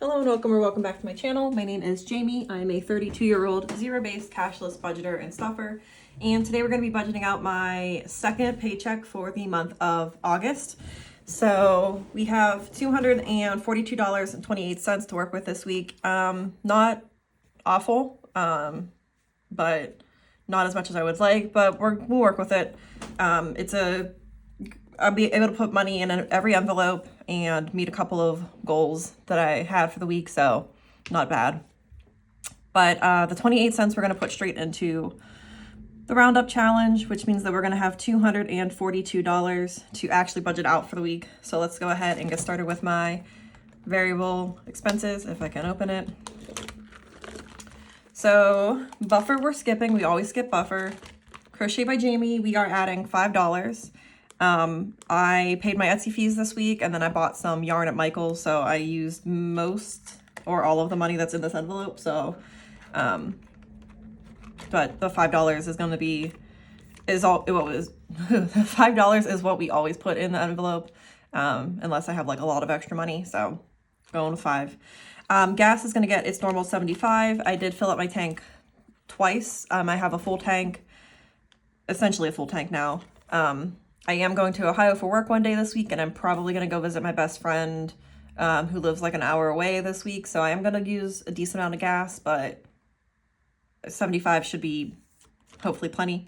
Hello and welcome back to my channel. My name is Jamie. I'm a 32-year-old zero-based cashless budgeter and stuffer. And today we're going to be budgeting out my second paycheck for the month of August. So we have $242.28 to work with this week. Not awful, but not as much as I would like, but we'll work with it. I'll be able to put money in every envelope and meet a couple of goals that I had for the week, so not bad. But the 28 cents we're going to put straight into the Roundup Challenge, which means that we're going to have $242 to actually budget out for the week. So let's go ahead and get started with my variable expenses, if I can open it. So buffer we're skipping. We always skip buffer. Crochet by Jamie, we are adding $5. I paid my Etsy fees this week, and then I bought some yarn at Michael's, so I used most or all of the money that's in this envelope. So, but the $5 is going to be, $5 is what we always put in the envelope, unless I have like a lot of extra money. So going with 5. Gas is going to get its normal 75. I did fill up my tank twice. I have a full tank, essentially a full tank now. I am going to Ohio for work one day this week, and I'm probably going to go visit my best friend who lives like an hour away this week. So I am going to use a decent amount of gas, but 75 should be hopefully plenty.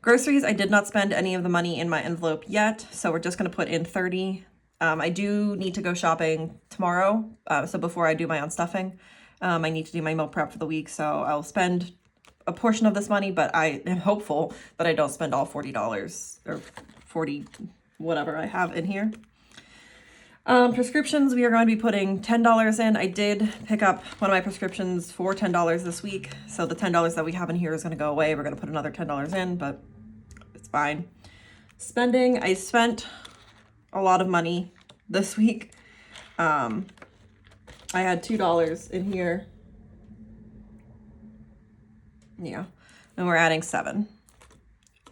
Groceries, I did not spend any of the money in my envelope yet, so we're just going to put in 30. I do need to go shopping tomorrow, so before I do my unstuffing, I need to do my meal prep for the week, so I'll spend a portion of this money, but I am hopeful that I don't spend all $40 or 40 whatever I have in here. Prescriptions, we are going to be putting $10 in. I did pick up one of my prescriptions for $10 this week, so the $10 that we have in here is going to go away. We're going to put another $10 in, but it's fine. Spending, I spent a lot of money this week. I had $2 in here. Yeah, and we're adding 7.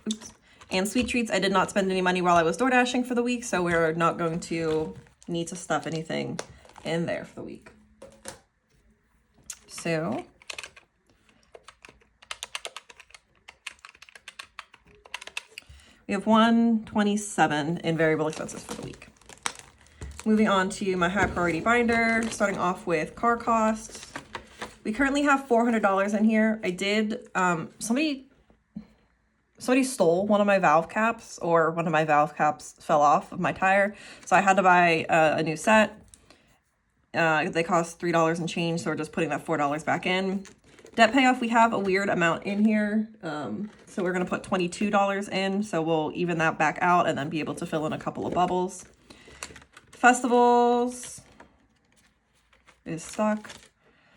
Oops. And sweet treats, I did not spend any money while I was door dashing for the week, so we're not going to need to stuff anything in there for the week. So we have $127 in variable expenses for the week. Moving on to my high priority binder, starting off with car costs. We currently have $400 in here. I did, somebody stole one of my valve caps, or one of my valve caps fell off of my tire. So I had to buy a new set. They cost $3 and change, so we're just putting that $4 back in. Debt payoff, we have a weird amount in here. So we're gonna put $22 in, so we'll even that back out and then be able to fill in a couple of bubbles. Festivals is stuck.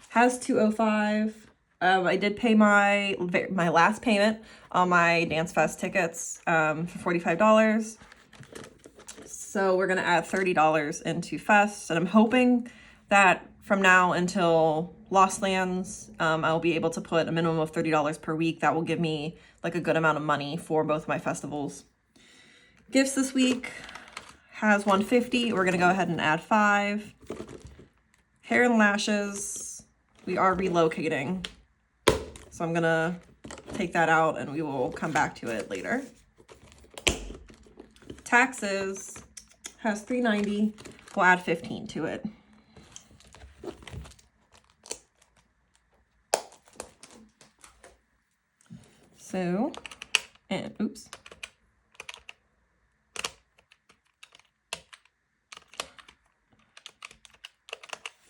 Has $205. I did pay my last payment on my Dance Fest tickets for $45. So we're going to add $30 into Fest. And I'm hoping that from now until Lost Lands, I'll be able to put a minimum of $30 per week. That will give me like a good amount of money for both my festivals. Gifts this week has $150. We're going to go ahead and add 5. Hair and lashes, we are relocating. So I'm gonna take that out and we will come back to it later. Taxes has $390. We'll add 15 to it. So, and oops.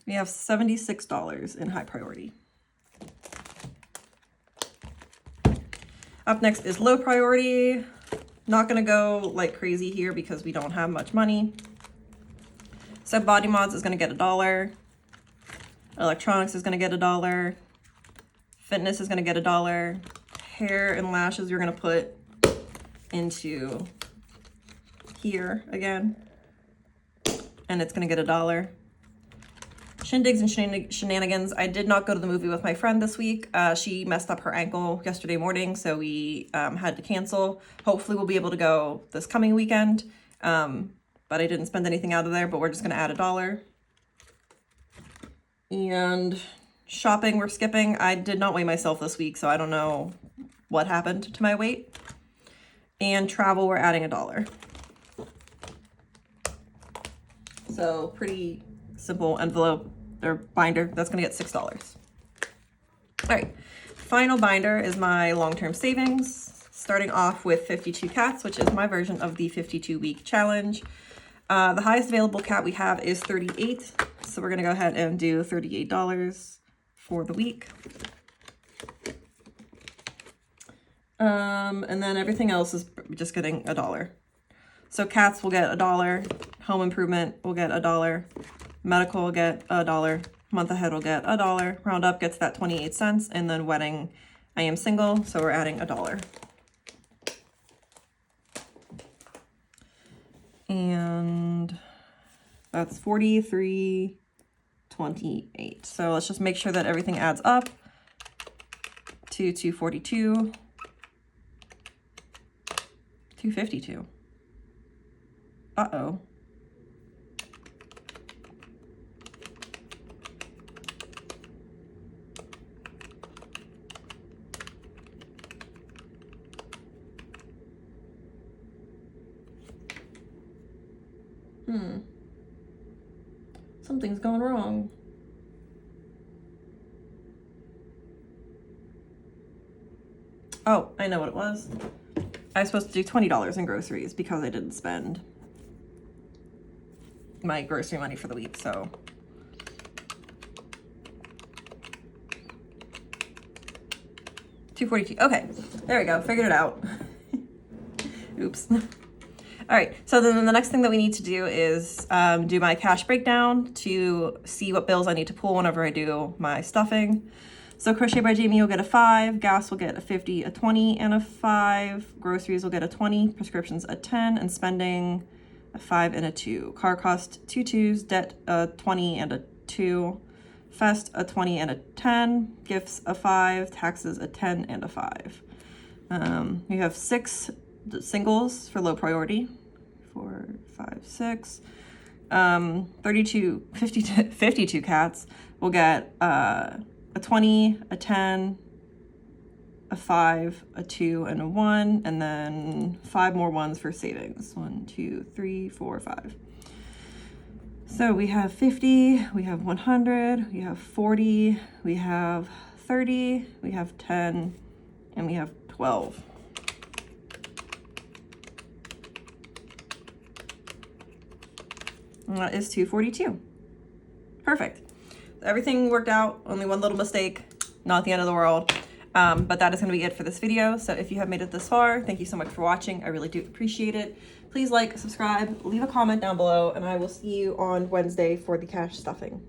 We have $76 in high priority. Up next is low priority. Not gonna go like crazy here because we don't have much money. So Body Mods is gonna get $1. Electronics is gonna get $1. Fitness is gonna get $1. Hair and lashes you're gonna put into here again. And it's gonna get $1. Shindigs and shenanigans. I did not go to the movie with my friend this week. She messed up her ankle yesterday morning, so we had to cancel. Hopefully we'll be able to go this coming weekend, but I didn't spend anything out of there, but we're just going to add $1. And shopping, we're skipping. I did not weigh myself this week, so I don't know what happened to my weight. And travel, we're adding $1. So pretty simple envelope or binder. That's gonna get $6. All right, final binder is my long-term savings, starting off with 52 cats, which is my version of the 52-week challenge. The highest available cat we have is 38. So we're gonna go ahead and do $38 for the week. And then everything else is just getting $1. So cats will get $1, home improvement will get $1, medical will get $1, month ahead will get $1, roundup gets that 28 cents, and then wedding, I am single, so we're adding $1. And that's 43.28. So let's just make sure that everything adds up to 242, 252. Uh-oh. Something's going wrong. Oh, I know what it was. I was supposed to do $20 in groceries because I didn't spend my grocery money for the week, so. $242. Okay, there we go. Figured it out. Oops. All right, so then the next thing that we need to do is do my cash breakdown to see what bills I need to pull whenever I do my stuffing. So Crochet by Jamie will get a 5, gas will get a 50, a 20, and a 5, groceries will get a 20, prescriptions a 10, and spending a 5 and a 2. Car cost 2 2s, debt a 20 and a 2, fest a 20 and a 10, gifts a 5, taxes a 10 and a 5. We have 6 singles for low priority, 4, 5, 6. 52 cats will get a 20, a 10, a 5, a 2, and a 1, and then 5 more ones for savings. 1, 2, 3, 4, 5. So we have 50, we have 100, we have 40, we have 30, we have 10, and we have 12. And that is 242. Perfect. Everything worked out, only one little mistake, not the end of the world. But that is going to be it for this video. So if you have made it this far, thank you so much for watching. I really do appreciate it. Please like, subscribe, leave a comment down below, and I will see you on Wednesday for the cash stuffing.